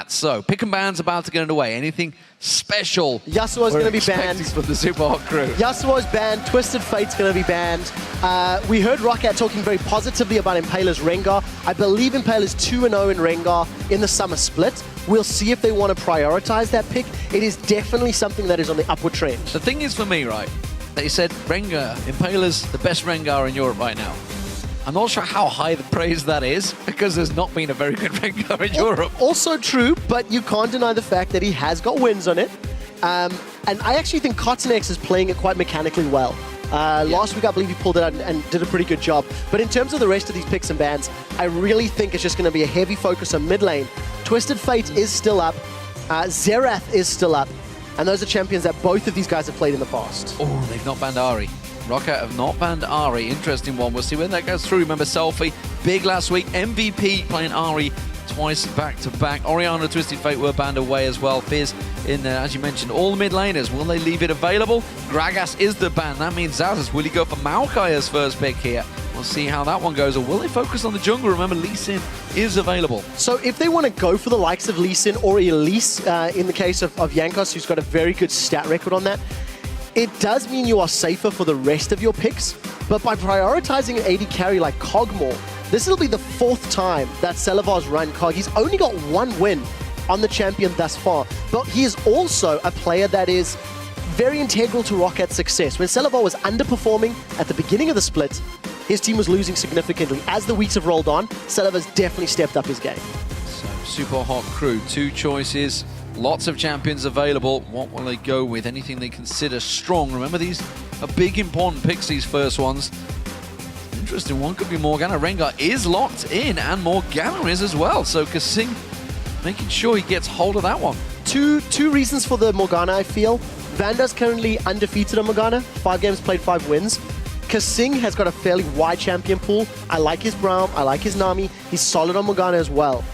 So, pick and ban's about to get underway. Anything special? Yasuo's going to be banned. For the Super Hot crew. Yasuo's banned. Twisted Fate's going to be banned. We heard ROCCAT talking very positively about Impaler's Rengar. I believe Impaler's 2-0 in Rengar in the summer split. We'll see if they want to prioritize that pick. It is definitely something that is on the upward trend. The thing is for me, right, they said Rengar, Impaler's the best Rengar in Europe right now. I'm not sure how high the praise that is, because there's not been a very good Rengar in Europe. Also true, but you can't deny the fact that he has got wins on it. And I actually think Cottonex is playing it quite mechanically well. Last week, I believe he pulled it out and did a pretty good job. But in terms of the rest of these picks and bans, I really think it's just going to be a heavy focus on mid lane. Twisted Fate is still up. Xerath is still up. And those are champions that both of these guys have played in the past. Oh, they've not banned Ahri. ROCCAT have not banned Ahri. Interesting one. We'll see when that goes through. Remember, Selfie, big last week. MVP playing Ahri twice back-to-back. Orianna and Twisted Fate were banned away as well. Fizz in there, as you mentioned, all the mid laners. Will they leave it available? Gragas is the ban. That means Zazas, will he go for Maokai as first pick here? We'll see how that one goes. Or will they focus on the jungle? Remember, Lee Sin is available. So if they want to go for the likes of Lee Sin or Elise, in the case of Jankos, who's got a very good stat record on that, it does mean you are safer for the rest of your picks, but by prioritizing an AD carry like Kog'Maw, this will be the 4th time that Selavar's run Kog. He's only got 1 win on the champion thus far, but he is also a player that is very integral to ROCCAT's success. When Selavar was underperforming at the beginning of the split, his team was losing significantly. As the weeks have rolled on, Selavar's definitely stepped up his game. So, Super Hot crew, 2 choices. Lots of champions available. What will they go with? Anything they consider strong? Remember, these are big, important picks, these first ones. Interesting one could be Morgana. Rengar is locked in, and Morgana is as well. So Kasing making sure he gets hold of that one. Two reasons for the Morgana, I feel. Vanda's currently undefeated on Morgana. 5 games played, 5 wins. Kasing has got a fairly wide champion pool. I like his Braum. I like his Nami. He's solid on Morgana as well.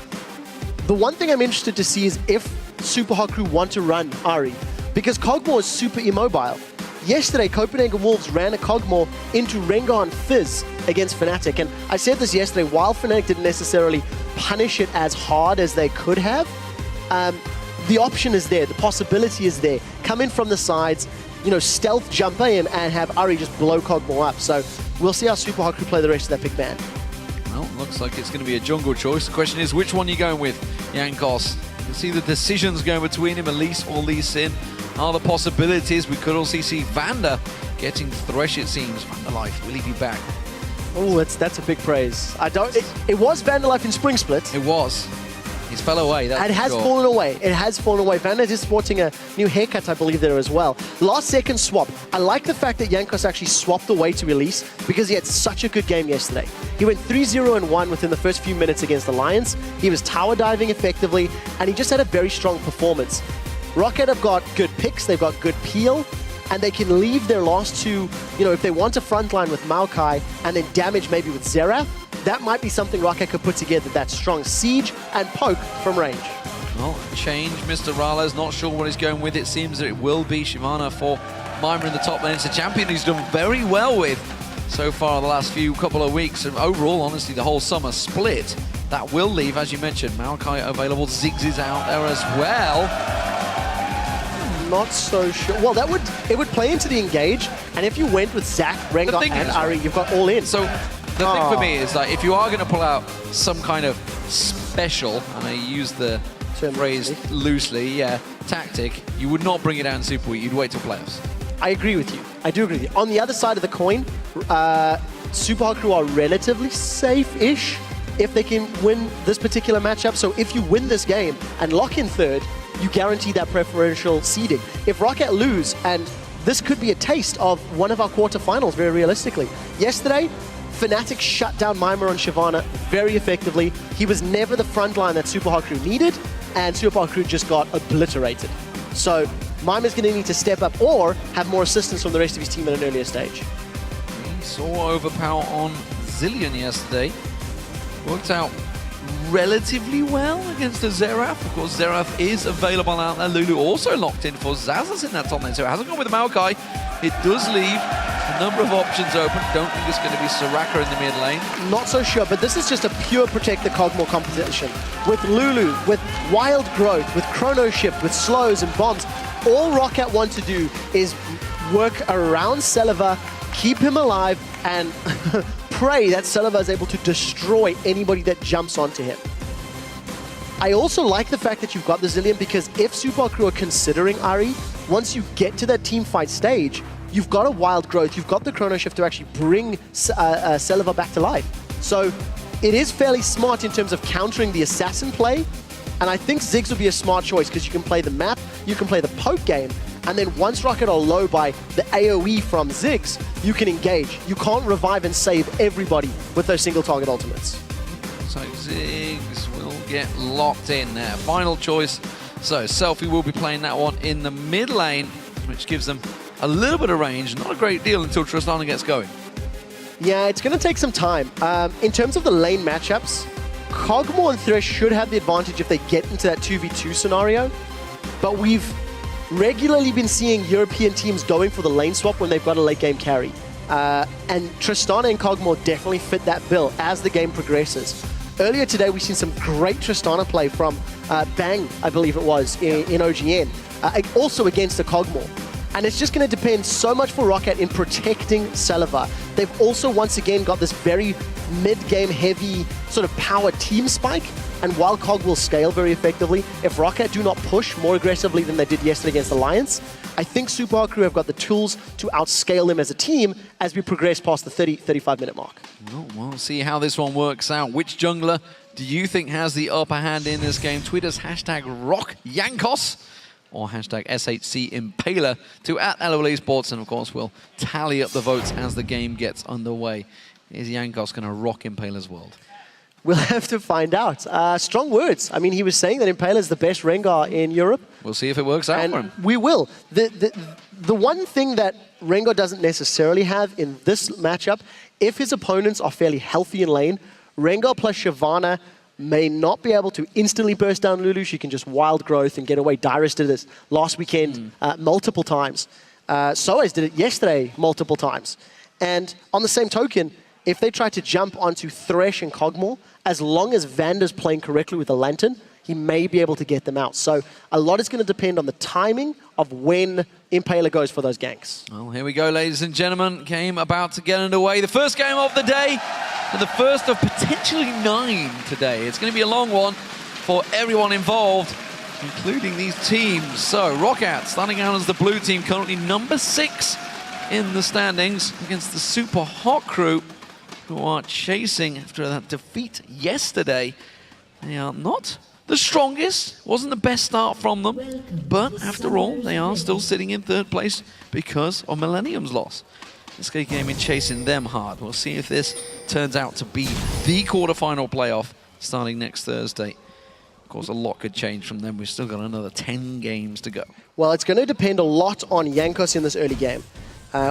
The one thing I'm interested to see is if Super Hot crew want to run Ahri, because Kog'Maw is super immobile. Yesterday, Copenhagen Wolves ran a Kog'Maw into Rengar and Fizz against Fnatic, and I said this yesterday, while Fnatic didn't necessarily punish it as hard as they could have, the option is there, the possibility is there. Come in from the sides, you know, stealth jump in and have Ahri just blow Kog'Maw up. So we'll see how Super Hot crew play the rest of that pick ban. Well, looks like it's going to be a jungle choice. The question is, which one are you going with, Jankos? You can see the decisions going between him, Elise or Lee Sin. Are the possibilities? We could also see Vanda getting Thresh, it seems. Vandalife, will he be back? Oh, that's a big praise. It was Vandalife in Spring Split. It was. He's fell away. That's and it has fallen away. It has fallen away. Vanda is sporting a new haircut, I believe, there as well. Last second swap. I like the fact that Jankos actually swapped away to Elise because he had such a good game yesterday. He went 3-0-1 within the first few minutes against the Lions. He was tower diving effectively, and he just had a very strong performance. ROCCAT have got good picks, they've got good peel, and they can leave their last 2, you know, if they want a frontline with Maokai and then damage maybe with Xerath, that might be something ROCCAT could put together, that strong siege and poke from range. Well, change, Mr. Rala's not sure what he's going with. It seems that it will be Shyvana for Mima in the top lane. It's a champion he's done very well with so far the last couple of weeks. And overall, honestly, the whole summer split, that will leave, as you mentioned, Maokai available, Ziggs is out there as well. Not so sure. Well, it would play into the engage, and if you went with Zac, Rengar, and Ahri, you've got all in. So the thing for me is, like, if you are going to pull out some kind of special, and I use the phrase loosely, yeah, tactic, you would not bring it out in Super Week. You'd wait till playoffs. I agree with you. I do agree with you. On the other side of the coin, Super Hot crew are relatively safe-ish if they can win this particular matchup. So if you win this game and lock in 3rd, you guarantee that preferential seeding. If ROCCAT lose, and this could be a taste of one of our quarterfinals, very realistically. Yesterday, Fnatic shut down Mima on Shyvana very effectively. He was never the frontline that Super Hot crew needed, and Super Hot crew just got obliterated. So Mima's going to need to step up or have more assistance from the rest of his team at an earlier stage. We saw overpower on Zillion yesterday. Worked out relatively well against the Xerath. Of course, Xerath is available out there. Lulu also locked in for Zazas in that top lane, so it hasn't gone with the Maokai. It does leave a number of options open. Don't think it's going to be Soraka in the mid lane. Not so sure, but this is just a pure protect the Cogmore composition. With Lulu, with Wild Growth, with Chrono Shift, with slows and bombs, all ROCCAT want to do is work around Celiva, keep him alive, and pray that Celiva is able to destroy anybody that jumps onto him. I also like the fact that you've got the Zillion, because if SUPA crew are considering Ahri, once you get to that team fight stage, you've got a Wild Growth, you've got the Chrono Shift to actually bring Celiva back to life. So it is fairly smart in terms of countering the assassin play, and I think Ziggs would be a smart choice because you can play the map, you can play the poke game, and then once ROCCAT are low by the AoE from Ziggs, you can engage. You can't revive and save everybody with those single target ultimates. So Ziggs will get locked in there. Final choice. So Selfie will be playing that one in the mid lane, which gives them a little bit of range, not a great deal until Tristana gets going. Yeah, it's going to take some time. In terms of the lane matchups, Cogmore and Thresh should have the advantage if they get into that 2v2 scenario, but we've regularly been seeing European teams going for the lane swap when they've got a late game carry. And Tristana and Cogmore definitely fit that bill as the game progresses. Earlier today, we've seen some great Tristana play from Bang, I believe it was, in OGN, also against the Cogmore. And it's just going to depend so much for ROCCAT in protecting Celiva. They've also once again got this very mid-game heavy sort of power team spike, and while Cog will scale very effectively, if ROCCAT do not push more aggressively than they did yesterday against Alliance, I think SUPA crew have got the tools to outscale them as a team as we progress past the 30-35 minute mark. Well, we'll see how this one works out. Which jungler do you think has the upper hand in this game? Tweet us #RockYankos or #SHCImpaler to @LOL Esports, and of course we'll tally up the votes as the game gets underway. Is Yankos going to rock Impaler's world? We'll have to find out. Strong words. I mean, he was saying that Impaler is the best Rengar in Europe. We'll see if it works out for him. We will. The one thing that Rengar doesn't necessarily have in this matchup, if his opponents are fairly healthy in lane, Rengar plus Shyvana may not be able to instantly burst down Lulu. She can just Wild Growth and get away. Dyrus did this last weekend multiple times. Soaz did it yesterday multiple times. And on the same token, if they try to jump onto Thresh and Cogmore, as long as Vander's playing correctly with the Lantern, he may be able to get them out. So a lot is going to depend on the timing of when Impaler goes for those ganks. Well, here we go, ladies and gentlemen. Game about to get underway. The first game of the day, and the first of potentially 9 today. It's going to be a long one for everyone involved, including these teams. So ROCCAT starting out as the blue team, currently number 6 in the standings against the super hot crew, who are chasing after that defeat yesterday. They are not the strongest, wasn't the best start from them, but after all, they are still sitting in 3rd place because of Millennium's loss. This game is chasing them hard. We'll see if this turns out to be the quarterfinal playoff starting next Thursday. Of course, a lot could change from them. We've still got another 10 games to go. Well, it's going to depend a lot on Yankos in this early game.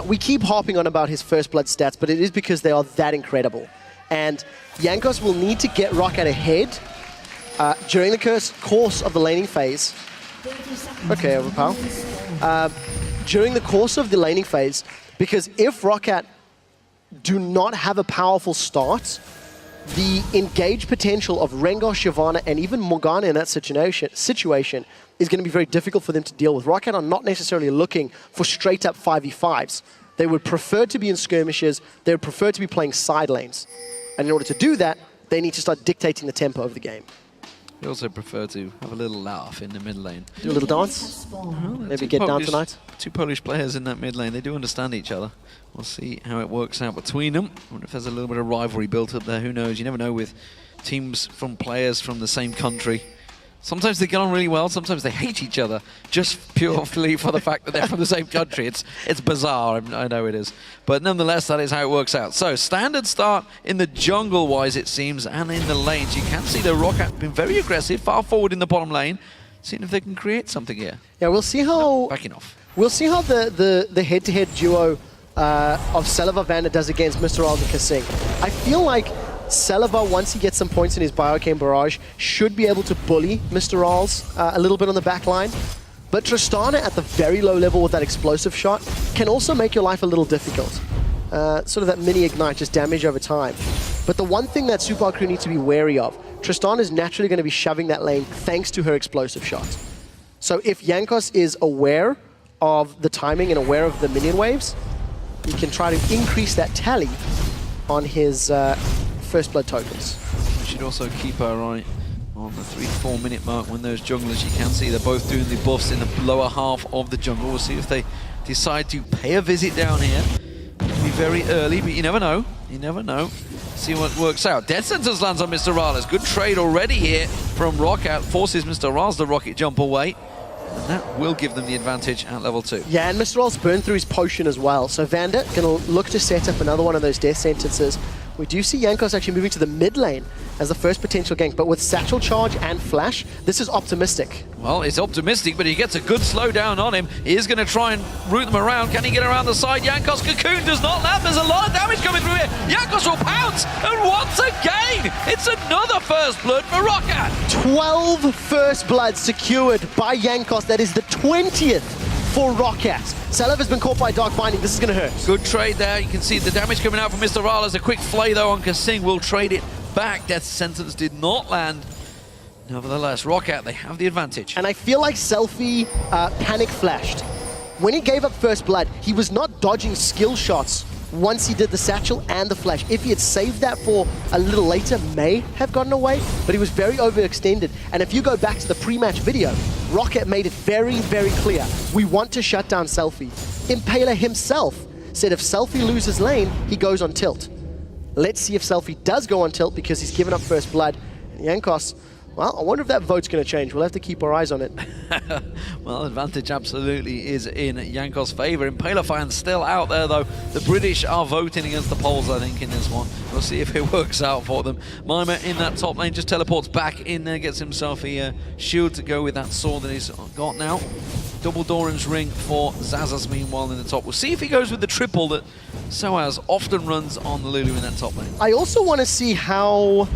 We keep harping on about his first blood stats, but it is because they are that incredible. And Yankos will need to get ROCCAT ahead during the course of the laning phase. Okay, overpower. During the course of the laning phase, because if ROCCAT do not have a powerful start, the engage potential of Rengar, Shyvana, and even Morgana in that situation is going to be very difficult for them to deal with. ROCCAT are not necessarily looking for straight-up 5v5s. They would prefer to be in skirmishes. They would prefer to be playing side lanes. And in order to do that, they need to start dictating the tempo of the game. They also prefer to have a little laugh in the mid lane. Do a little dance? Maybe get down tonight? 2 Polish players in that mid lane. They do understand each other. We'll see how it works out between them. I wonder if there's a little bit of rivalry built up there. Who knows? You never know with teams from players from the same country. Sometimes they get on really well, sometimes they hate each other, just purely for the fact that they're from the same country. It's bizarre, I know it is. But nonetheless, that is how it works out. So, standard start in the jungle-wise, it seems, and in the lanes. You can see the ROCCAT been very aggressive, far forward in the bottom lane, seeing if they can create something here. Yeah, we'll see how... Backing off. We'll see how the head-to-head duo of Celiva Vander does against Mr. Alden Kasing. I feel like Celiva, once he gets some points in his Biocane Barrage, should be able to bully Mr. Alls a little bit on the back line. But Tristana at the very low level with that explosive shot can also make your life a little difficult. Sort of that mini ignite, just damage over time. But the one thing that SUPA crew need to be wary of, Tristana is naturally going to be shoving that lane thanks to her explosive shot. So if Jankos is aware of the timing and aware of the minion waves, he can try to increase that tally on his first blood tokens. We should also keep our eye on the 3-4 minute mark when those junglers, you can see they're both doing the buffs in the lower half of the jungle. We'll see if they decide to pay a visit down here. It'll be very early, but you never know. You never know. See what works out. Death Sentence lands on Mr. Rales. Good trade already here from ROCCAT. Forces Mr. Rales to rocket jump away. And that will give them the advantage at level 2. Yeah, and Mr. Rales burned through his potion as well. So Vanda going to look to set up another one of those Death Sentences. We do see Jankos actually moving to the mid lane as the first potential gank, but with Satchel Charge and Flash, this is optimistic. Well, it's optimistic, but he gets a good slowdown on him. He is going to try and route them around. Can he get around the side? Jankos Cocoon does not land. There's a lot of damage coming through here. Jankos will pounce, and once again, it's another first blood for ROCCAT. 12 first bloods secured by Jankos. That is the 20th for ROCCAT. Selev has been caught by Dark Binding. This is going to hurt. Good trade there. You can see the damage coming out from Mr. Rales. A quick flay, though, on Kasing will trade it back. Death Sentence did not land. Nevertheless, ROCCAT, they have the advantage. And I feel like Selfie panic flashed. When he gave up first blood, he was not dodging skill shots once he did the satchel and the flash. If he had saved that for a little later, may have gotten away, but he was very overextended. And if you go back to the pre-match video, ROCCAT made it very, very clear. We want to shut down Selfie. Impaler himself said if Selfie loses lane, he goes on tilt. Let's see if Selfie does go on tilt because he's given up first blood. And Jankos, well, I wonder if that vote's going to change. We'll have to keep our eyes on it. Well, advantage absolutely is in Jankos' favor. Impaler fans still out there, though. The British are voting against the Poles, I think, in this one. We'll see if it works out for them. Mima in that top lane just teleports back in there, gets himself a shield to go with that sword that he's got now. Double Doran's ring for Zazas, meanwhile, in the top. We'll see if he goes with the triple that Soaz often runs on the Lulu in that top lane. I also want to see how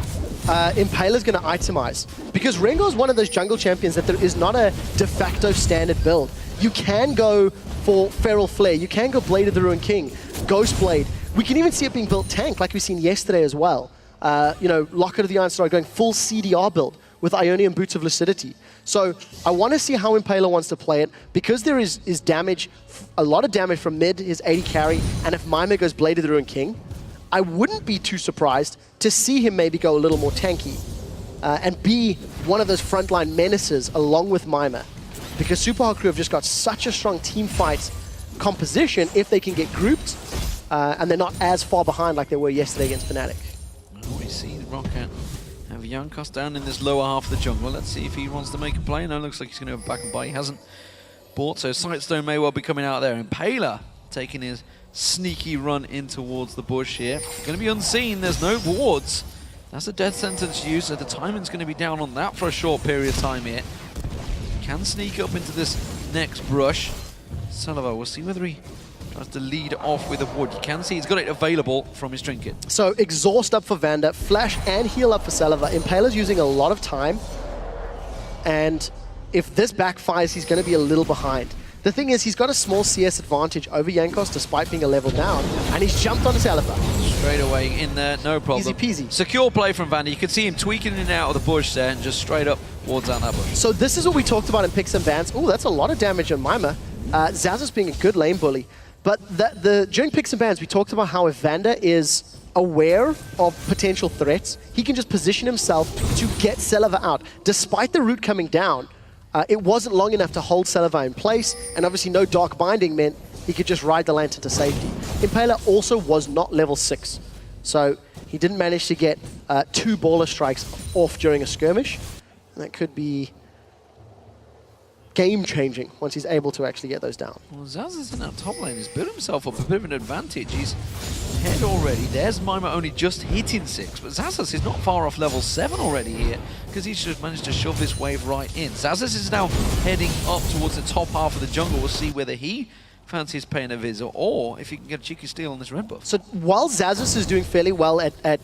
Impaler's going to itemize, because Rengar is one of those jungle champions that there is not a de facto standard build. You can go for Feral Flare, you can go Blade of the Ruined King, Ghost Blade. We can even see it being built tank, like we've seen yesterday as well. You know, Locket of the Iron Star going full CDR build with Ionian Boots of Lucidity. So I want to see how Impaler wants to play it, because there is damage, a lot of damage from mid, his 80 carry, and if Mima goes Blade of the Ruined King, I wouldn't be too surprised to see him maybe go a little more tanky and be one of those frontline menaces along with Mima. Because SUPA crew have just got such a strong team fight composition if they can get grouped and they're not as far behind like they were yesterday against Fnatic. Well, we see ROCCAT have Jankos down in this lower half of the jungle. Let's see if he wants to make a play. No, looks like he's going to go back and buy. He hasn't bought, so Sightstone may well be coming out there. Impaler taking his sneaky run in towards the bush here. Going to be unseen, there's no wards. That's a Death Sentence use, so the timing's going to be down on that for a short period of time here. Can sneak up into this next brush. Salvo, we'll see whether he tries to lead off with a wood. You can see he's got it available from his trinket. So exhaust up for Vanda, flash and heal up for Salva. Impaler's using a lot of time, and if this backfires, he's going to be a little behind. The thing is, he's got a small CS advantage over Jankos despite being a level down, and he's jumped onto Salva. Straight away in there, no problem. Easy peasy. Secure play from Vanda. You can see him tweaking in and out of the bush there and just straight up wards down that bush. So this is what we talked about in picks and bans. Oh, that's a lot of damage on Mima. Zazas being a good lane bully. But during picks and bans, we talked about how if Vanda is aware of potential threats, he can just position himself to get Selva out. Despite the route coming down, it wasn't long enough to hold Selva in place, and obviously no Dark Binding meant he could just ride the lantern to safety. Impaler also was not level 6, so he didn't manage to get 2 baller strikes off during a skirmish. And that could be game-changing once he's able to actually get those down. Well, Zazas in that top lane has built himself up a bit of an advantage. He's ahead already. There's Mima only just hitting 6, but Zazas is not far off level 7 already here, because he's just managed to shove this wave right in. Zazas is now heading up towards the top half of the jungle. We'll see whether he fancies paying a visit, or if you can get a cheeky steal on this red buff. So while Xazus is doing fairly well at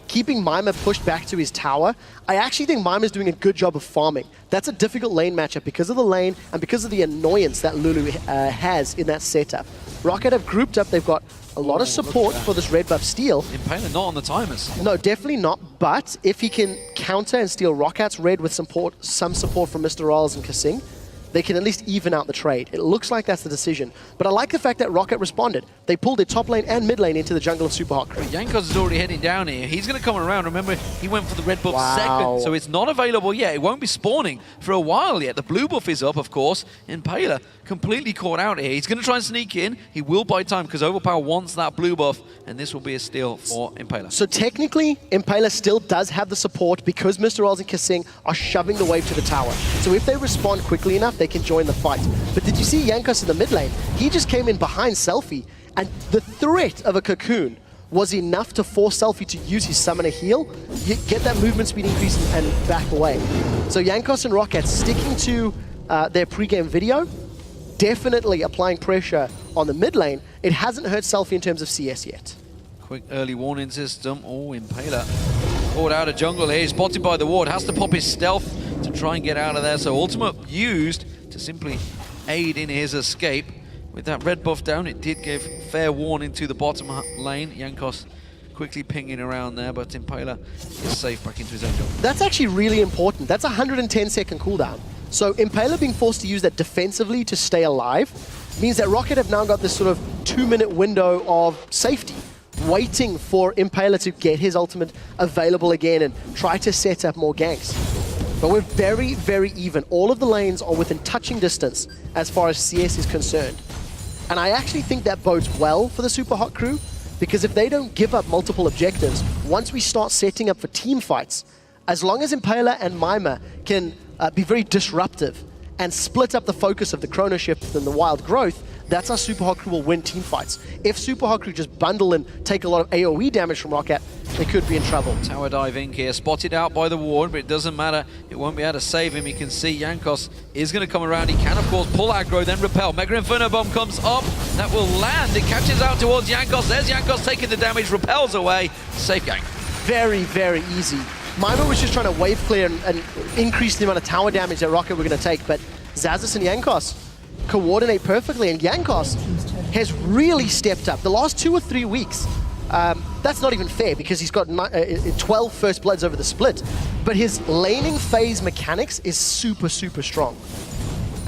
keeping Mima pushed back to his tower, I actually think Mima's doing a good job of farming. That's a difficult lane matchup because of the lane and because of the annoyance that Lulu has in that setup. ROCCAT have grouped up, they've got a lot of support for this red buff steal. Impaler not on the timers. No, definitely not, but if he can counter and steal ROCCAT's red with some support from Mr. Rolls and Kasing, they can at least even out the trade. It looks like that's the decision. But I like the fact that ROCCAT responded. They pulled their top lane and mid lane into the jungle of Super Hot Crew. Jankos is already heading down here. He's going to come around. Remember, he went for the red buff second, so it's not available yet. It won't be spawning for a while yet. The blue buff is up, of course. Impaler completely caught out here. He's going to try and sneak in. He will buy time because Overpower wants that blue buff, and this will be a steal for Impaler. So technically, Impaler still does have the support because Mr. Rolls and Kasing are shoving the wave to the tower. So if they respond quickly enough, they can join the fight. But did you see Jankos in the mid lane? He just came in behind Selfie, and the threat of a cocoon was enough to force Selfie to use his summoner heal, get that movement speed increase and back away. So Jankos and ROCCAT sticking to their pre-game video, definitely applying pressure on the mid lane. It hasn't hurt Selfie in terms of CS yet. Quick early warning system. Oh, Impaler caught out of jungle here. He's spotted by the ward. Has to pop his stealth to try and get out of there. So ultimate used to simply aid in his escape. With that red buff down, it did give fair warning to the bottom lane. Jankos quickly pinging around there, but Impaler is safe back into his own jungle. That's actually really important. That's a 110-second cooldown. So Impaler being forced to use that defensively to stay alive means that ROCCAT have now got this sort of 2-minute window of safety, waiting for Impaler to get his ultimate available again and try to set up more ganks. But we're very, very even. All of the lanes are within touching distance as far as CS is concerned. And I actually think that bodes well for the Super Hot Crew, because if they don't give up multiple objectives, once we start setting up for team fights, as long as Impaler and Mima can be very disruptive and split up the focus of the Chrono Shift and the Wild Growth, that's how Super Hot Crew will win team fights. If Super Hot Crew just bundle and take a lot of AoE damage from ROCCAT, they could be in trouble. Tower diving here, spotted out by the ward, but it doesn't matter. It won't be able to save him. You can see Jankos is going to come around. He can, of course, pull aggro, then repel. Mega Inferno Bomb comes up. That will land. It catches out towards Jankos. There's Jankos taking the damage, repels away. Safe gank. Very, very easy. Mima was just trying to wave clear and increase the amount of tower damage that ROCCAT were going to take, but Xazus and Jankos coordinate perfectly, and Jankos has really stepped up. The last 2 or 3 weeks, that's not even fair because he's got 12 first bloods over the split, but his laning phase mechanics is super, super strong.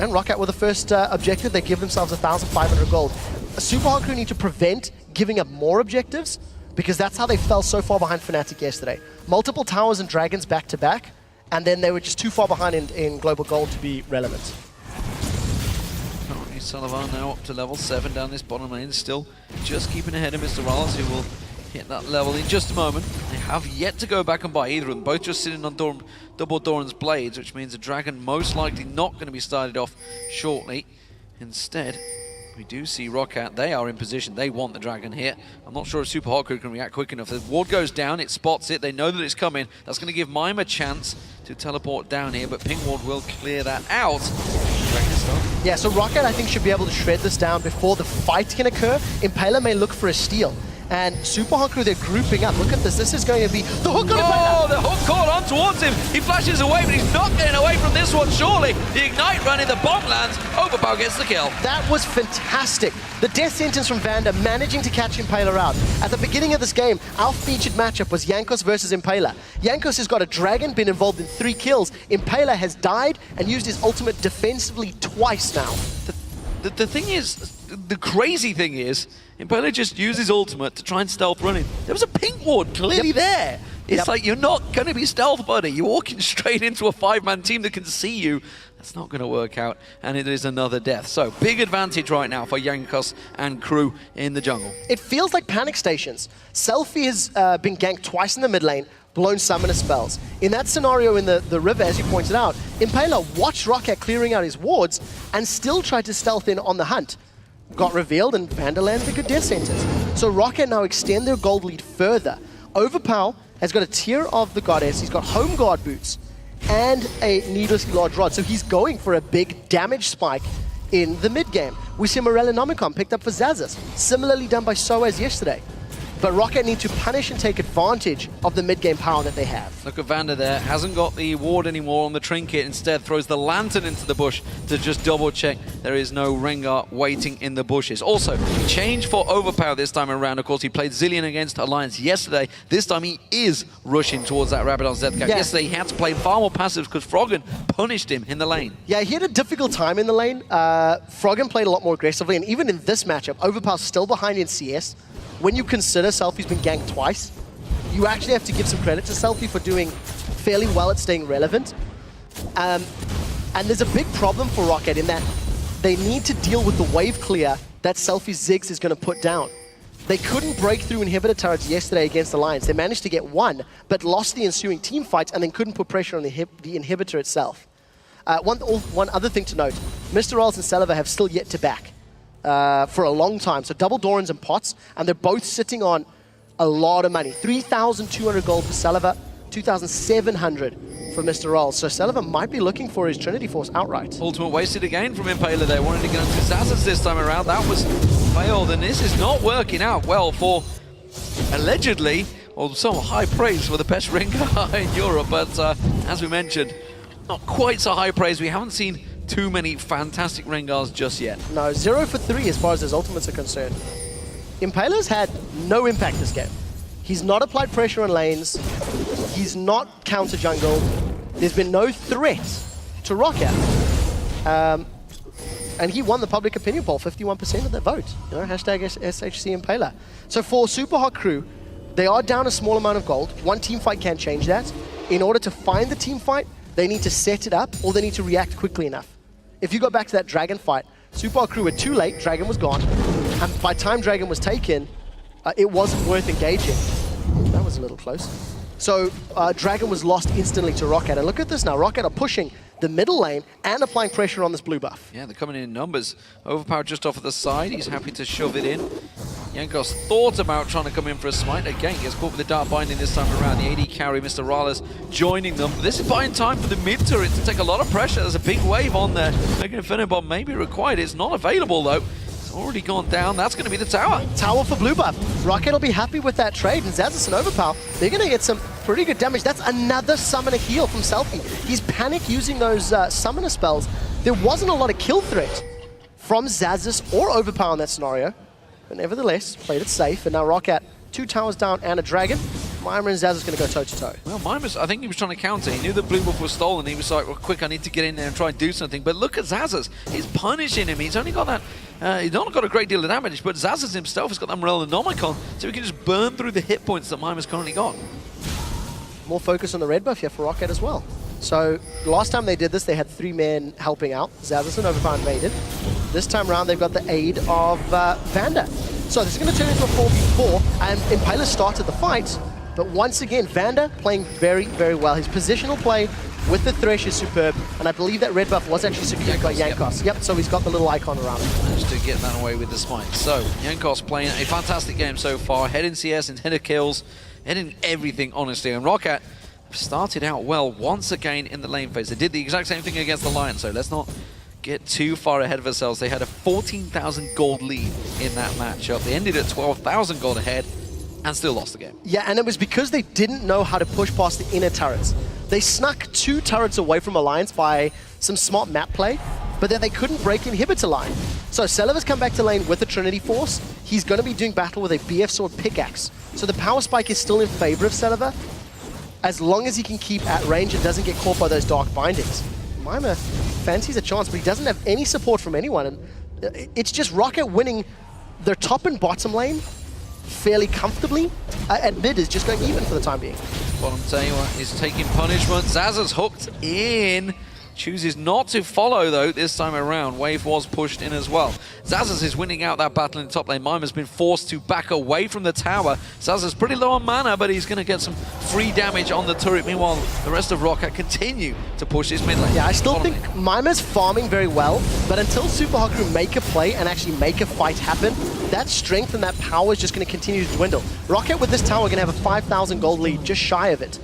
And ROCCAT with the first objective, they give themselves 1,500 gold. Super Hot Crew need to prevent giving up more objectives, because that's how they fell so far behind Fnatic yesterday. Multiple towers and dragons back to back, and then they were just too far behind in global gold to be relevant. Sullivan now up to level 7 down this bottom lane, still just keeping ahead of Mr. Rolls, who will hit that level in just a moment. They have yet to go back and buy either of them, both just sitting on double Doran's blades, which means the dragon most likely not going to be started off shortly. Instead, we do see ROCCAT. They are in position. They want the dragon here. I'm not sure if Super Hot Crew can react quick enough. The ward goes down, it spots it, they know that it's coming. That's going to give Mime a chance to teleport down here, but Ping Ward will clear that out. Yeah, so ROCCAT, I think, should be able to shred this down before the fight can occur. Impaler may look for a steal. And Super Hot Crew, they're grouping up. Look at this. This is going to be the hook on Impaler. Oh, the hook caught on towards him. He flashes away, but he's not getting away from this one, surely. The Ignite run in, the bomb lands. Overpower gets the kill. That was fantastic. The death sentence from Vanda managing to catch Impaler out. At the beginning of this game, our featured matchup was Jankos versus Impaler. Jankos has got a dragon, been involved in 3 kills. Impaler has died and used his ultimate defensively twice now. The thing is, the crazy thing is, Impaler just used his ultimate to try and stealth running. There was a pink ward clearly there. It's like, you're not going to be stealth, buddy. You're walking straight into a 5-man team that can see you. That's not going to work out, and it is another death. So, big advantage right now for Jankos and crew in the jungle. It feels like panic stations. Selfie has been ganked twice in the mid lane, blown summoner spells. In that scenario in the river, as you pointed out, Impaler watched ROCCAT clearing out his wards and still tried to stealth in on the hunt. Got revealed, and Vanda landed a good death sentence. So ROCCAT now extend their gold lead further. Overpower has got a tier of the goddess, he's got home guard boots, and a needlessly large rod. So he's going for a big damage spike in the mid game. We see Morellinomicon picked up for Xaxus, similarly done by Soaz yesterday. But ROCCAT need to punish and take advantage of the mid-game power that they have. Look at Vander there, hasn't got the ward anymore on the trinket, instead throws the lantern into the bush to just double check there is no Rengar waiting in the bushes. Also, change for Overpower this time around. Of course, he played Zillion against Alliance yesterday. This time he is rushing towards that Rabadon Zedcap. Yeah. Yesterday he had to play far more passives because Froggen punished him in the lane. Yeah, he had a difficult time in the lane. Froggen played a lot more aggressively, and even in this matchup, Overpower's still behind in CS. When you consider Selfie's been ganked twice, you actually have to give some credit to Selfie for doing fairly well at staying relevant. And there's a big problem for ROCCAT in that they need to deal with the wave clear that Selfie Ziggs is going to put down. They couldn't break through inhibitor turrets yesterday against Alliance. They managed to get one, but lost the ensuing team fights and then couldn't put pressure on the inhibitor itself. One other thing to note, Mr. Rolls and Celiva have still yet to back. For a long time. So double Dorans and Pots, and they're both sitting on a lot of money. 3,200 gold for Celiva, 2,700 for Mr. Rolls. So Celiva might be looking for his Trinity Force outright. Ultimate wasted again from Impaler there. Wanted to get into Xaxus this time around. That was failed, and this is not working out well for allegedly, or some high praise for the best Rengar in Europe. But as we mentioned, not quite so high praise. We haven't seen too many fantastic Rengars just yet. No, 0 for 3 as far as his ultimates are concerned. Impaler's had no impact this game. He's not applied pressure on lanes. He's not counter jungled. There's been no threat to ROCCAT. And he won the public opinion poll, 51% of the vote. You know, hashtag SHC Impaler. So for Super Hot Crew, they are down a small amount of gold. One team fight can change that. In order to find the team fight, they need to set it up or they need to react quickly enough. If you go back to that Dragon fight, Super Hot Crew were too late, Dragon was gone. And by the time Dragon was taken, it wasn't worth engaging. That was a little close. So Dragon was lost instantly to ROCCAT. And look at this now, ROCCAT are pushing the middle lane and applying pressure on this blue buff. Yeah, they're coming in numbers. Overpower just off at the side, he's happy to shove it in. Jankos thought about trying to come in for a smite. Again, gets caught with the Dark Binding this time around. The AD carry, Mr. Rales, joining them. This is buying time for the mid turret to take a lot of pressure. There's a big wave on there. Mega Infinity Bomb may be required. It's not available, though. It's already gone down. That's going to be the tower. Tower for blue buff. ROCCAT will be happy with that trade. And Xaxus and Overpower, they're going to get some pretty good damage. That's another summoner heal from Selfie. He's panic using those summoner spells. There wasn't a lot of kill threat from Xaxus or Overpower in that scenario. But nevertheless, played it safe, and now ROCCAT, 2 towers down and a dragon. Mimir and Xaxus going to go toe-to-toe. Well, Mimir, I think he was trying to counter. He knew the blue buff was stolen. He was like, well, quick, I need to get in there and try and do something. But look at Xaxus. He's punishing him. He's only got that, he's not got a great deal of damage, but Xaxus himself has got that Morellinomicon, so he can just burn through the hit points that Mimir's currently got. More focus on the red buff here for ROCCAT as well. So last time they did this, they had 3 men helping out. Xaxus and Overpower invaded. This time around, they've got the aid of Vander. So this is going to turn into a 4v4, and Impaler started the fight. But once again, Vander playing very, very well. His positional play with the Thresh is superb, and I believe that red buff was actually secured by Jankos. Yep, so he's got the little icon around him. Managed to get that away with the smite. So, Jankos playing a fantastic game so far, heading CS and header kills, heading everything, honestly. And ROCCAT started out well once again in the lane phase. They did the exact same thing against the Lions, so let's not get too far ahead of ourselves. They had a 14,000 gold lead in that matchup. They ended at 12,000 gold ahead and still lost the game. Yeah, and it was because they didn't know how to push past the inner turrets. They snuck 2 turrets away from Alliance by some smart map play, but then they couldn't break inhibitor line. So Celiva's come back to lane with a Trinity Force. He's going to be doing battle with a BF Sword pickaxe. So the power spike is still in favor of Celiva, as long as he can keep at range and doesn't get caught by those Dark Bindings. Mimir fancies a chance, but he doesn't have any support from anyone. And it's just ROCCAT winning their top and bottom lane fairly comfortably. At mid is just going even for the time being. Bottom table is taking punishment. Xaxus hooked in. Chooses not to follow, though, this time around. Wave was pushed in as well. Xaxus is winning out that battle in the top lane. Mimir's been forced to back away from the tower. Xaxus pretty low on mana, but he's going to get some free damage on the turret. Meanwhile, the rest of ROCCAT continue to push his mid lane. Yeah, I still think Mimir's farming very well, but until Super Hot Crew make a play and actually make a fight happen, that strength and that power is just going to continue to dwindle. ROCCAT with this tower are going to have a 5,000 gold lead, just shy of it.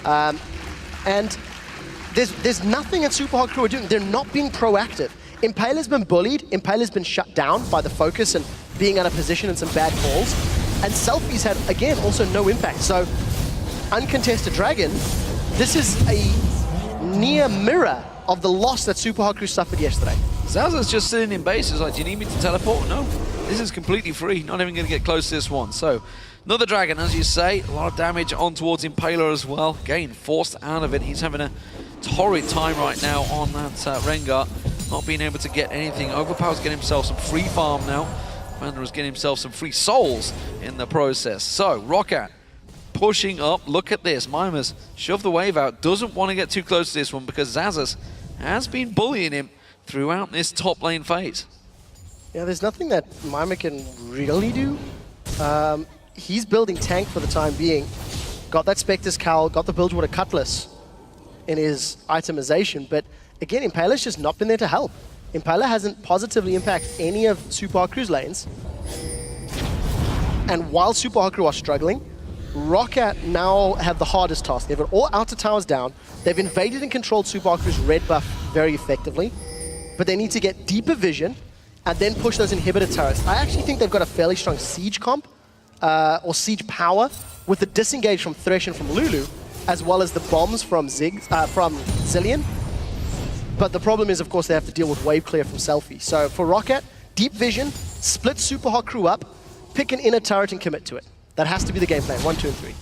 And there's nothing that Super Hot Crew are doing. They're not being proactive. Impaler's been bullied. Impaler's been shut down by the focus and being out of position and some bad calls. And Selfie's had, again, also no impact. So, uncontested Dragon, this is a near mirror of the loss that Super Hot Crew suffered yesterday. Zaza's just sitting in base. He's like, do you need me to teleport? No, this is completely free. Not even going to get close to this one. So, another Dragon, as you say. A lot of damage on towards Impaler as well. Again, forced out of it. He's having a torrid time right now on that Rengar. Not being able to get anything. Overpower's getting himself some free farm now. Vanda's getting himself some free souls in the process. So, ROCCAT pushing up. Look at this. Mimer's shoved the wave out. Doesn't want to get too close to this one because Zazas has been bullying him throughout this top lane phase. Yeah, there's nothing that Mimer can really do. He's building tank for the time being. Got that Spectre's Cowl, got the Bilgewater Cutlass in his itemization, but again, Impaler's just not been there to help. Impaler hasn't positively impacted any of Super Hot Crew's lanes. And while Super Hot Crew are struggling, ROCCAT now have the hardest task. They've got all outer towers down. They've invaded and controlled Super Hot Crew's red buff very effectively, but they need to get deeper vision and then push those inhibitor turrets. I actually think they've got a fairly strong siege comp, or siege power, with the disengage from Thresh and from Lulu, as well as the bombs from Zillion. But the problem is, of course, they have to deal with wave clear from Selfie. So for ROCCAT, deep vision, split Super Hot Crew up, pick an inner turret and commit to it. That has to be the game plan, 1, 2, and 3.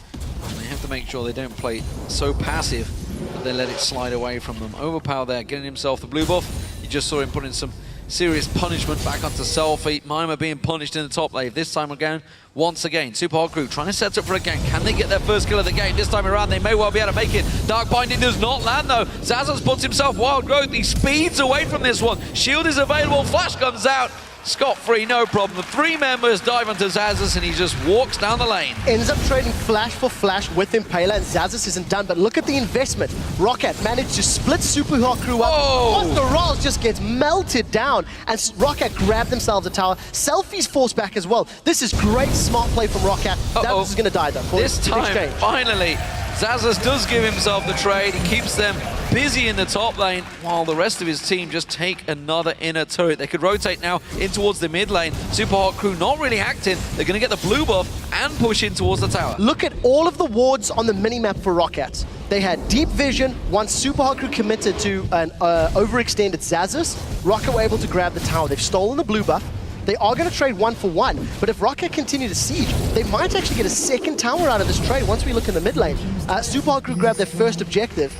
They have to make sure they don't play so passive that they let it slide away from them. Overpower there, getting himself the blue buff. You just saw him putting some serious punishment back onto Selfie. Mimer being punished in the top lane. This time again, once again, Super Hot Crew trying to set up for a gank. Can they get their first kill of the game? This time around, they may well be able to make it. Dark Binding does not land, though. Zazas puts himself wild growth. He speeds away from this one. Shield is available. Flash comes out. Scot-free, no problem. The 3 members dive onto Zazas and he just walks down the lane. Ends up trading flash for flash with Impaler, and Zazas isn't done, but look at the investment. ROCCAT managed to split Super Hot Crew up. Off the rolls just gets melted down, and ROCCAT grabbed themselves a tower. Selfie's forced back as well. This is great smart play from ROCCAT. Zazas is going to die though. This time, finally, Zazas does give himself the trade. He keeps them busy in the top lane while the rest of his team just take another inner turret. They could rotate now in towards the mid lane. Super Hot Crew not really acting. They're going to get the blue buff and push in towards the tower. Look at all of the wards on the minimap for ROCCAT. They had deep vision. Once Super Hot Crew committed to an overextended Zazas, ROCCAT were able to grab the tower. They've stolen the blue buff. They are going to trade 1 for 1, but if ROCCAT continue to siege, they might actually get a second tower out of this trade once we look in the mid lane. Super Hot Crew grab their first objective,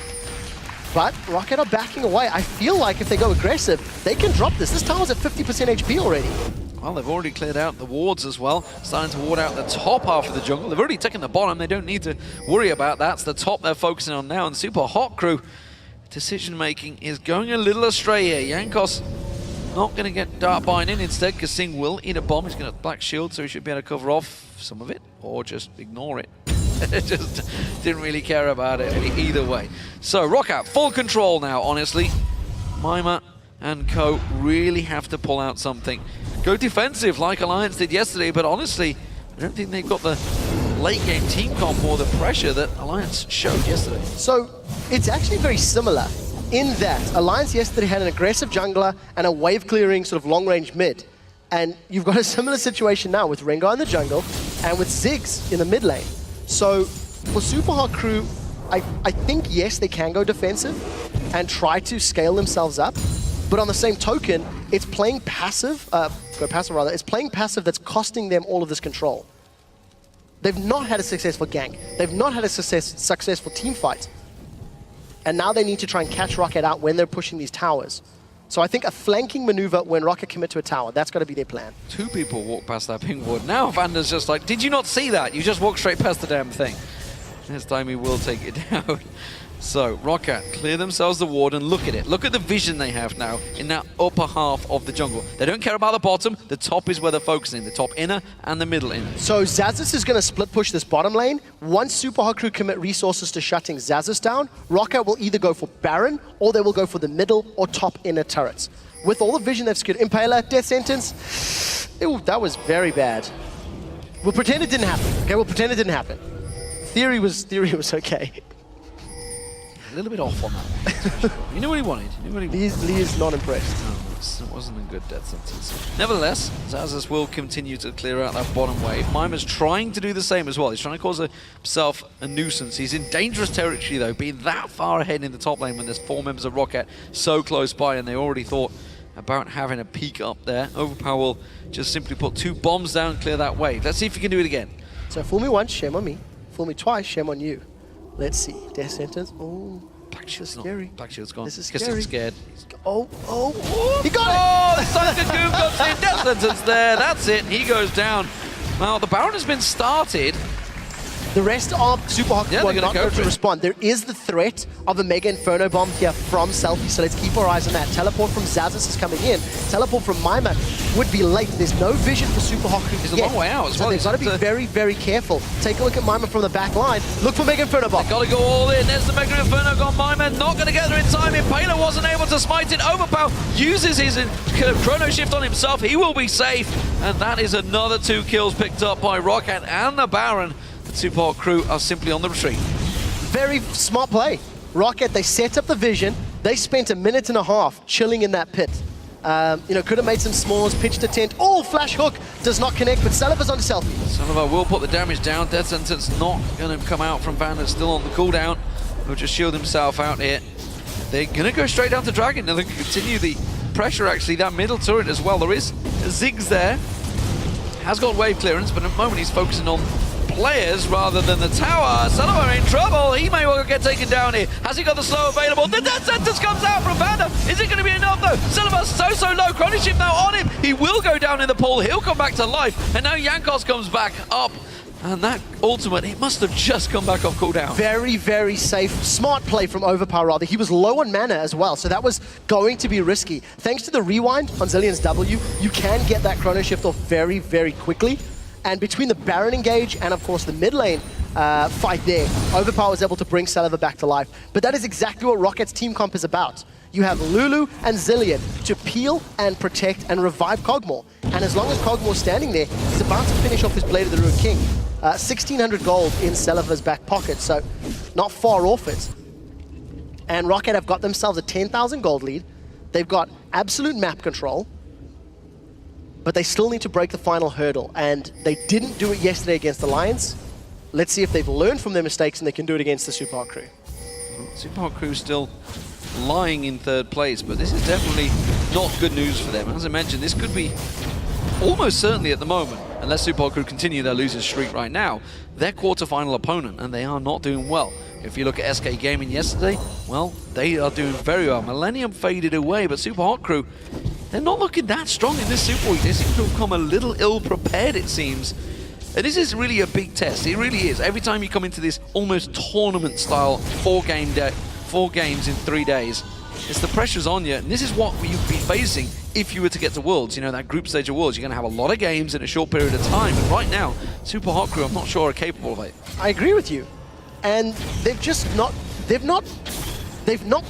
but ROCCAT are backing away. I feel like if they go aggressive, they can drop this. This tower's at 50% HP already. Well, they've already cleared out the wards as well, starting to ward out the top half of the jungle. They've already taken the bottom. They don't need to worry about that. It's the top they're focusing on now, and Super Hot Crew decision-making is going a little astray here. Jankos not going to get Dark Binding instead, because Singh will eat a bomb. He's going to Black Shield, so he should be able to cover off some of it, or just ignore it. Just didn't really care about it either way. So, ROCCAT, full control now, honestly. Mimer and co really have to pull out something. Go defensive like Alliance did yesterday, but honestly, I don't think they've got the late game team comp or the pressure that Alliance showed yesterday. So, it's actually very similar in that Alliance yesterday had an aggressive jungler and a wave clearing sort of long range mid. And you've got a similar situation now with Rengar in the jungle and with Ziggs in the mid lane. So for Super Hot Crew, I think yes, they can go defensive and try to scale themselves up. But on the same token, it's playing passive, it's playing passive that's costing them all of this control. They've not had a successful gank. They've not had a successful team fight. And now they need to try and catch ROCCAT out when they're pushing these towers. So I think a flanking maneuver when ROCCAT commit to a tower, that's got to be their plan. 2 people walk past that ping ward. Now Vanda's just like, did you not see that? You just walked straight past the damn thing. This time he will take it down. So, ROCCAT clear themselves the ward and look at it. Look at the vision they have now in that upper half of the jungle. They don't care about the bottom. The top is where they're focusing, the top inner and the middle inner. So Zazas is going to split push this bottom lane. Once Super Hot Crew commit resources to shutting Zazas down, ROCCAT will either go for Baron or they will go for the middle or top inner turrets. With all the vision they've secured, Impaler, death sentence. Ew, that was very bad. We'll pretend it didn't happen. Okay, we'll pretend it didn't happen. Theory was okay. a little bit off on that one. He knew what he wanted. He knew what he wanted. Lee is not impressed. No, it wasn't a good death sentence. Nevertheless, Zazas will continue to clear out that bottom wave. Mimer's trying to do the same as well. He's trying to cause himself a nuisance. He's in dangerous territory, though, being that far ahead in the top lane when there's 4 members of ROCCAT so close by, and they already thought about having a peek up there. Overpower will just simply put 2 bombs down, clear that wave. Let's see if he can do it again. So fool me once, shame on me. Fool me twice, shame on you. Let's see. Death sentence. Oh, Black this is Shield's scary. Black Shield's gone. This is Guess scary. he's scared. Oh, he got it! Oh, the Sunken Goon got in. Death sentence there. That's it. He goes down. Now, the Baron has been started. The rest of Super Hockey Yeah, are they're not gonna go going to for it. respond. There is the threat of a Mega Inferno Bomb here from Selfie, so let's keep our eyes on that. Teleport from Zazas is coming in. Teleport from Mimer would be late. There's no vision for Super Hockey He's a yet. long way out as So well. they've got to be very, very careful. Take a look at Mimer from the back line. Look for Mega Inferno Bomb. Gotta go all in. There's the Mega Inferno gone. Mimer not gonna get there in time. Impaler wasn't able to smite it. Overpower uses his chrono shift on himself. He will be safe. And that is another 2 kills picked up by ROCCAT and the Baron. The Support crew are simply on the retreat. Very smart play. ROCCAT, they set up the vision. They spent a minute and a half chilling in that pit. Could have made some smalls, pitched a tent. Oh, flash hook does not connect, but Saliva's on Selfie. Saliva will put the damage down. Death sentence not going to come out from Vander, still on the cooldown. He'll just shield himself out here. They're going to go straight down to Dragon. They're going to continue the pressure, actually, that middle turret as well. There is Ziggs there. Has got wave clearance, but at the moment he's focusing on players rather than the tower. Saliva in trouble. He may well get taken down here. Has he got the slow available? The death sentence comes out from Vander. Is it going to be enough though? Saliva's so low. Chrono shift now on him. He will go down in the pool. He'll come back to life. And now Jankos comes back up. And that ultimate, it must have just come back off cooldown. Very, very safe. Smart play from Overpower, rather. He was low on mana as well, so that was going to be risky. Thanks to the rewind on Zillion's W, you can get that chrono shift off very, very quickly. And between the Baron engage and, of course, the mid lane fight there, Overpower was able to bring Saliva back to life. But that is exactly what ROCCAT's team comp is about. You have Lulu and Zillion to peel and protect and revive Kog'Maw. And as long as Kog'Maw's standing there, he's about to finish off his Blade of the Ruined King. 1,600 gold in Saliva's back pocket, so not far off it. And ROCCAT have got themselves a 10,000 gold lead. They've got absolute map control, but they still need to break the final hurdle, and they didn't do it yesterday against Alliance. Let's see if they've learned from their mistakes and they can do it against the Super crew. Super crew still lying in 3rd place, but this is definitely not good news for them. As I mentioned, this could be almost certainly at the moment, unless Super crew continue their losing streak right now, their quarterfinal opponent, and they are not doing well. If you look at SK Gaming yesterday, well, they are doing very well. Millennium faded away, but Super Hot Crew, they're not looking that strong in this Super Week. They seem to have come a little ill-prepared, it seems. And this is really a big test. It really is. Every time you come into this almost tournament-style 4 games in 3 days, it's the pressure's on you. And this is what you'd be facing if you were to get to Worlds. You know, that group stage of Worlds. You're going to have a lot of games in a short period of time. And right now, Super Hot Crew, I'm not sure, are capable of it. I agree with you. And they've just not, they've not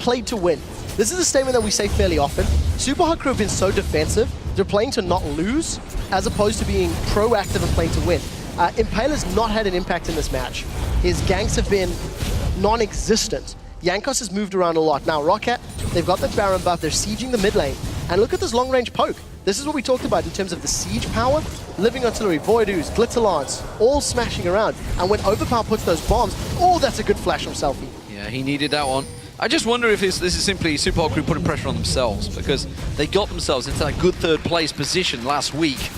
played to win. This is a statement that we say fairly often. Super Hot Crew have been so defensive. They're playing to not lose, as opposed to being proactive and playing to win. Impaler's not had an impact in this match. His ganks have been non-existent. Jankos has moved around a lot. Now, ROCCAT, they've got the Baron buff. They're sieging the mid lane. And look at this long-range poke. This is what we talked about in terms of the siege power. Living Artillery, Voidoos, Glitterlance, all smashing around. And when Overpower puts those bombs, oh, that's a good flash from Selfie. Yeah, he needed that one. I just wonder if this is simply Super Hot Crew putting pressure on themselves, because they got themselves into that good 3rd place position last week.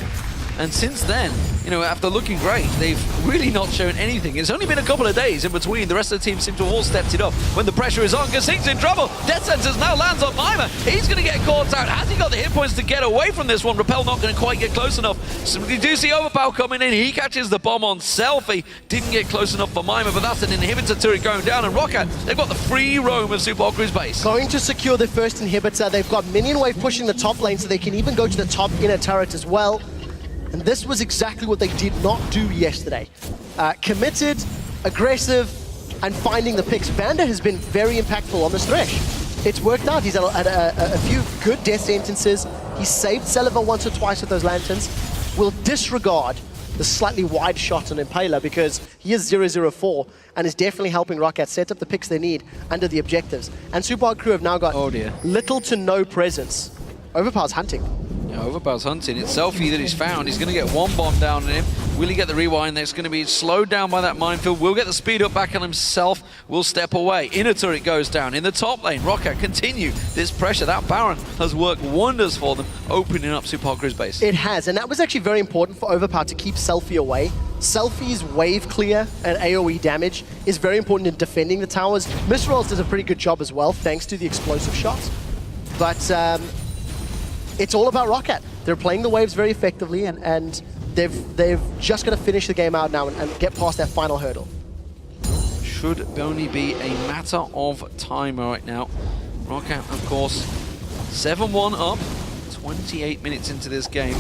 And since then, you know, after looking great, they've really not shown anything. It's only been a couple of days in between. The rest of the team seem to have all stepped it up. When the pressure is on, Kasing's in trouble. Death Sentence now lands on Mimer. He's going to get caught out. Has he got the hit points to get away from this one? Repel not going to quite get close enough. So we do see Overpower coming in. He catches the bomb on Selfie. Didn't get close enough for Mimer, but that's an inhibitor turret going down. And ROCCAT, they've got the free roam of Super Hot Crew's base. Going to secure their first inhibitor. They've got Minion Wave pushing the top lane, so they can even go to the top inner turret as well. And this was exactly what they did not do yesterday. Committed, aggressive, and finding the picks. Vander has been very impactful on this Thresh. It's worked out. He's had a few good death sentences. He saved Saliva once or twice with those lanterns. Will disregard the slightly wide shot on Impaler because he is 0-0-4 and is definitely helping ROCCAT set up the picks they need under the objectives. And Super Hot Crew have now got little to no presence. Overpower's hunting. Yeah, Overpower's hunting. It's Selfie that he's found. He's going to get one bomb down on him. Will he get the rewind? That's going to be slowed down by that minefield. Will get the speed up back on himself. Will step away. Inner turret goes down. In the top lane, ROCCAT continue this pressure. That Baron has worked wonders for them, opening up Super Hot Crew's base. It has, and that was actually very important for Overpower to keep Selfie away. Selfie's wave clear and AoE damage is very important in defending the towers. Mr. Rolls does a pretty good job as well, thanks to the explosive shots. But it's all about ROCCAT. They're playing the waves very effectively, and they've just got to finish the game out now and get past that final hurdle. Should only be a matter of time right now. ROCCAT, of course, 7-1 up, 28 minutes into this game.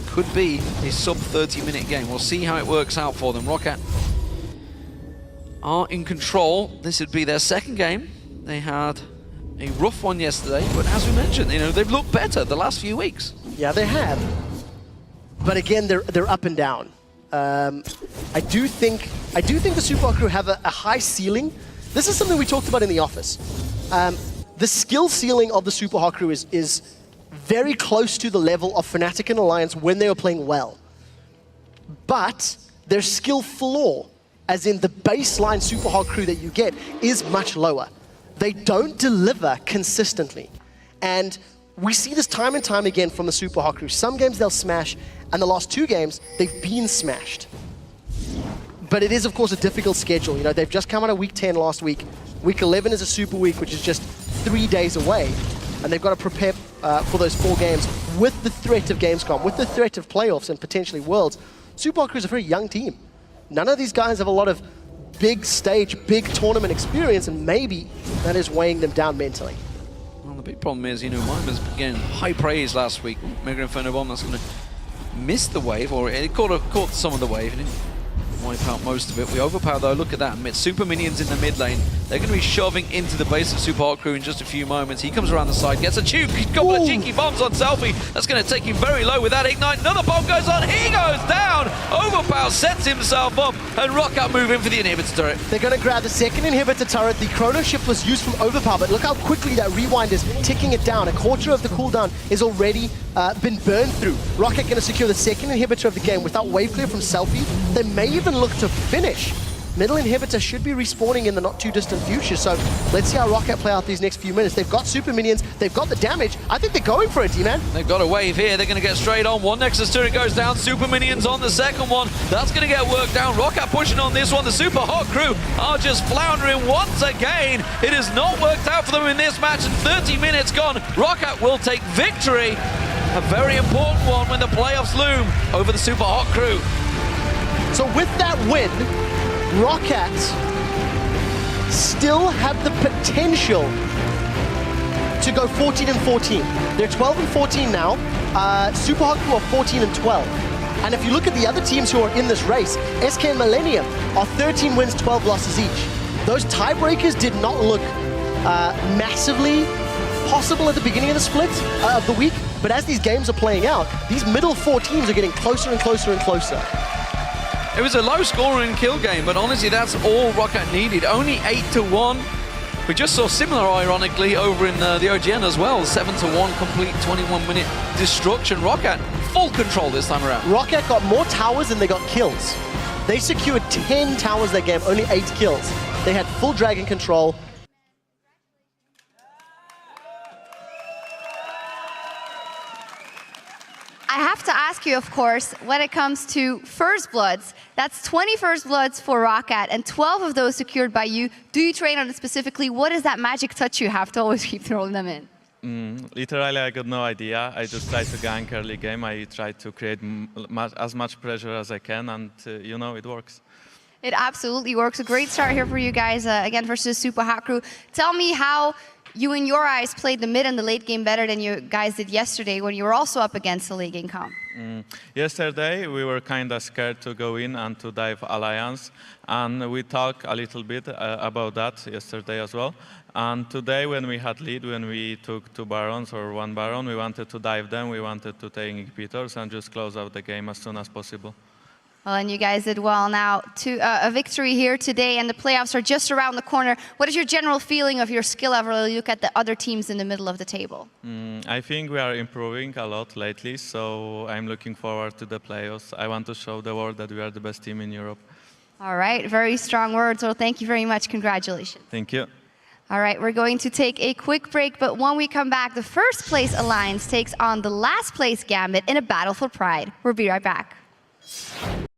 Could be a sub 30-minute game. We'll see how it works out for them. ROCCAT are in control. This would be their second game. They had a rough one yesterday, but as we mentioned, they've looked better the last few weeks. Yeah, they have. But again, they're up and down. I do think the Super Hot Crew have a high ceiling. This is something we talked about in the office. The skill ceiling of the Super Hot Crew is very close to the level of Fnatic and Alliance when they were playing well. But their skill floor, as in the baseline Super Hot Crew that you get, is much lower. They don't deliver consistently. And we see this time and time again from the Super Hot Crew. Some games they'll smash, and the last 2 games, they've been smashed. But it is, of course, a difficult schedule. They've just come out of Week 10 last week. Week 11 is a Super Week, which is just 3 days away. And they've got to prepare for those 4 games with the threat of Gamescom, with the threat of playoffs and potentially Worlds. Super Hot Crew is a very young team. None of these guys have a lot of big stage, big tournament experience, and maybe that is weighing them down mentally. Well, the big problem is, Mimer's getting high praise last week. Mega Inferno Bomb, that's going to miss the wave, or it caught some of the wave. It didn't wipe out most of it. We overpower though, look at that. Super minions in the mid lane. They're going to be shoving into the base of Super Hot Crew in just a few moments. He comes around the side, gets a couple of cheeky bombs on Selfie. That's going to take him very low with that ignite. Another bomb goes on, he goes down! Overpower sets himself up, and ROCCAT move in for the inhibitor turret. They're going to grab the second inhibitor turret. The chrono shift was used from Overpower, but look how quickly that rewind is ticking it down. A quarter of the cooldown is already been burned through. ROCCAT going to secure the second inhibitor of the game without wave clear from Selfie. They may even look to finish. Middle inhibitor should be respawning in the not too distant future, so let's see how ROCCAT play out these next few minutes. They've got super minions, they've got the damage. I think they're going for it, D-Man. They've got a wave here, they're going to get straight on. One Nexus turret goes down, super minions on the second one. That's going to get worked down. ROCCAT pushing on this one. The Super Hot Crew are just floundering once again. It has not worked out for them in this match, and 30 minutes gone. ROCCAT will take victory. A very important one when the playoffs loom over the Super Hot Crew. So with that win, ROCCAT still have the potential to go 14-14. They're 12-14 now. Super Hot Crew are 14-12. And if you look at the other teams who are in this race, SK and Millennium are 13 wins, 12 losses each. Those tiebreakers did not look massively possible at the beginning of the split of the week, but as these games are playing out, these middle 4 teams are getting closer and closer and closer. It was a low scoring kill game, but honestly, that's all ROCCAT needed. Only 8-1. We just saw similar, ironically, over in the OGN as well. 7-1, complete 21-minute destruction. ROCCAT, full control this time around. ROCCAT got more towers than they got kills. They secured 10 towers that game, only 8 kills. They had full dragon control. I have to ask you, of course, when it comes to First Bloods, that's 20 First Bloods for ROCCAT and 12 of those secured by you. Do you train on it specifically? What is that magic touch you have to always keep throwing them in? Literally, I got no idea. I just try to gank early game. I try to create as much pressure as I can, and it works. It absolutely works. A great start here for you guys, again, versus Super Hot Crew. Tell me how you, in your eyes, played the mid and the late game better than you guys did yesterday when you were also up against the late game comp. Yesterday, we were kind of scared to go in and to dive Alliance, and we talked a little bit about that yesterday as well. And today, when we had lead, when we took 2 Barons or 1 Baron, we wanted to dive them, we wanted to take inhibitors and just close out the game as soon as possible. Well, and you guys did well now. A victory here today, and the playoffs are just around the corner. What is your general feeling of your skill level when you look at the other teams in the middle of the table? I think we are improving a lot lately, so I'm looking forward to the playoffs. I want to show the world that we are the best team in Europe. All right, very strong words. Well, thank you very much. Congratulations. Thank you. All right, we're going to take a quick break, but when we come back, the first place alliance takes on the last place Gambit in a battle for pride. We'll be right back.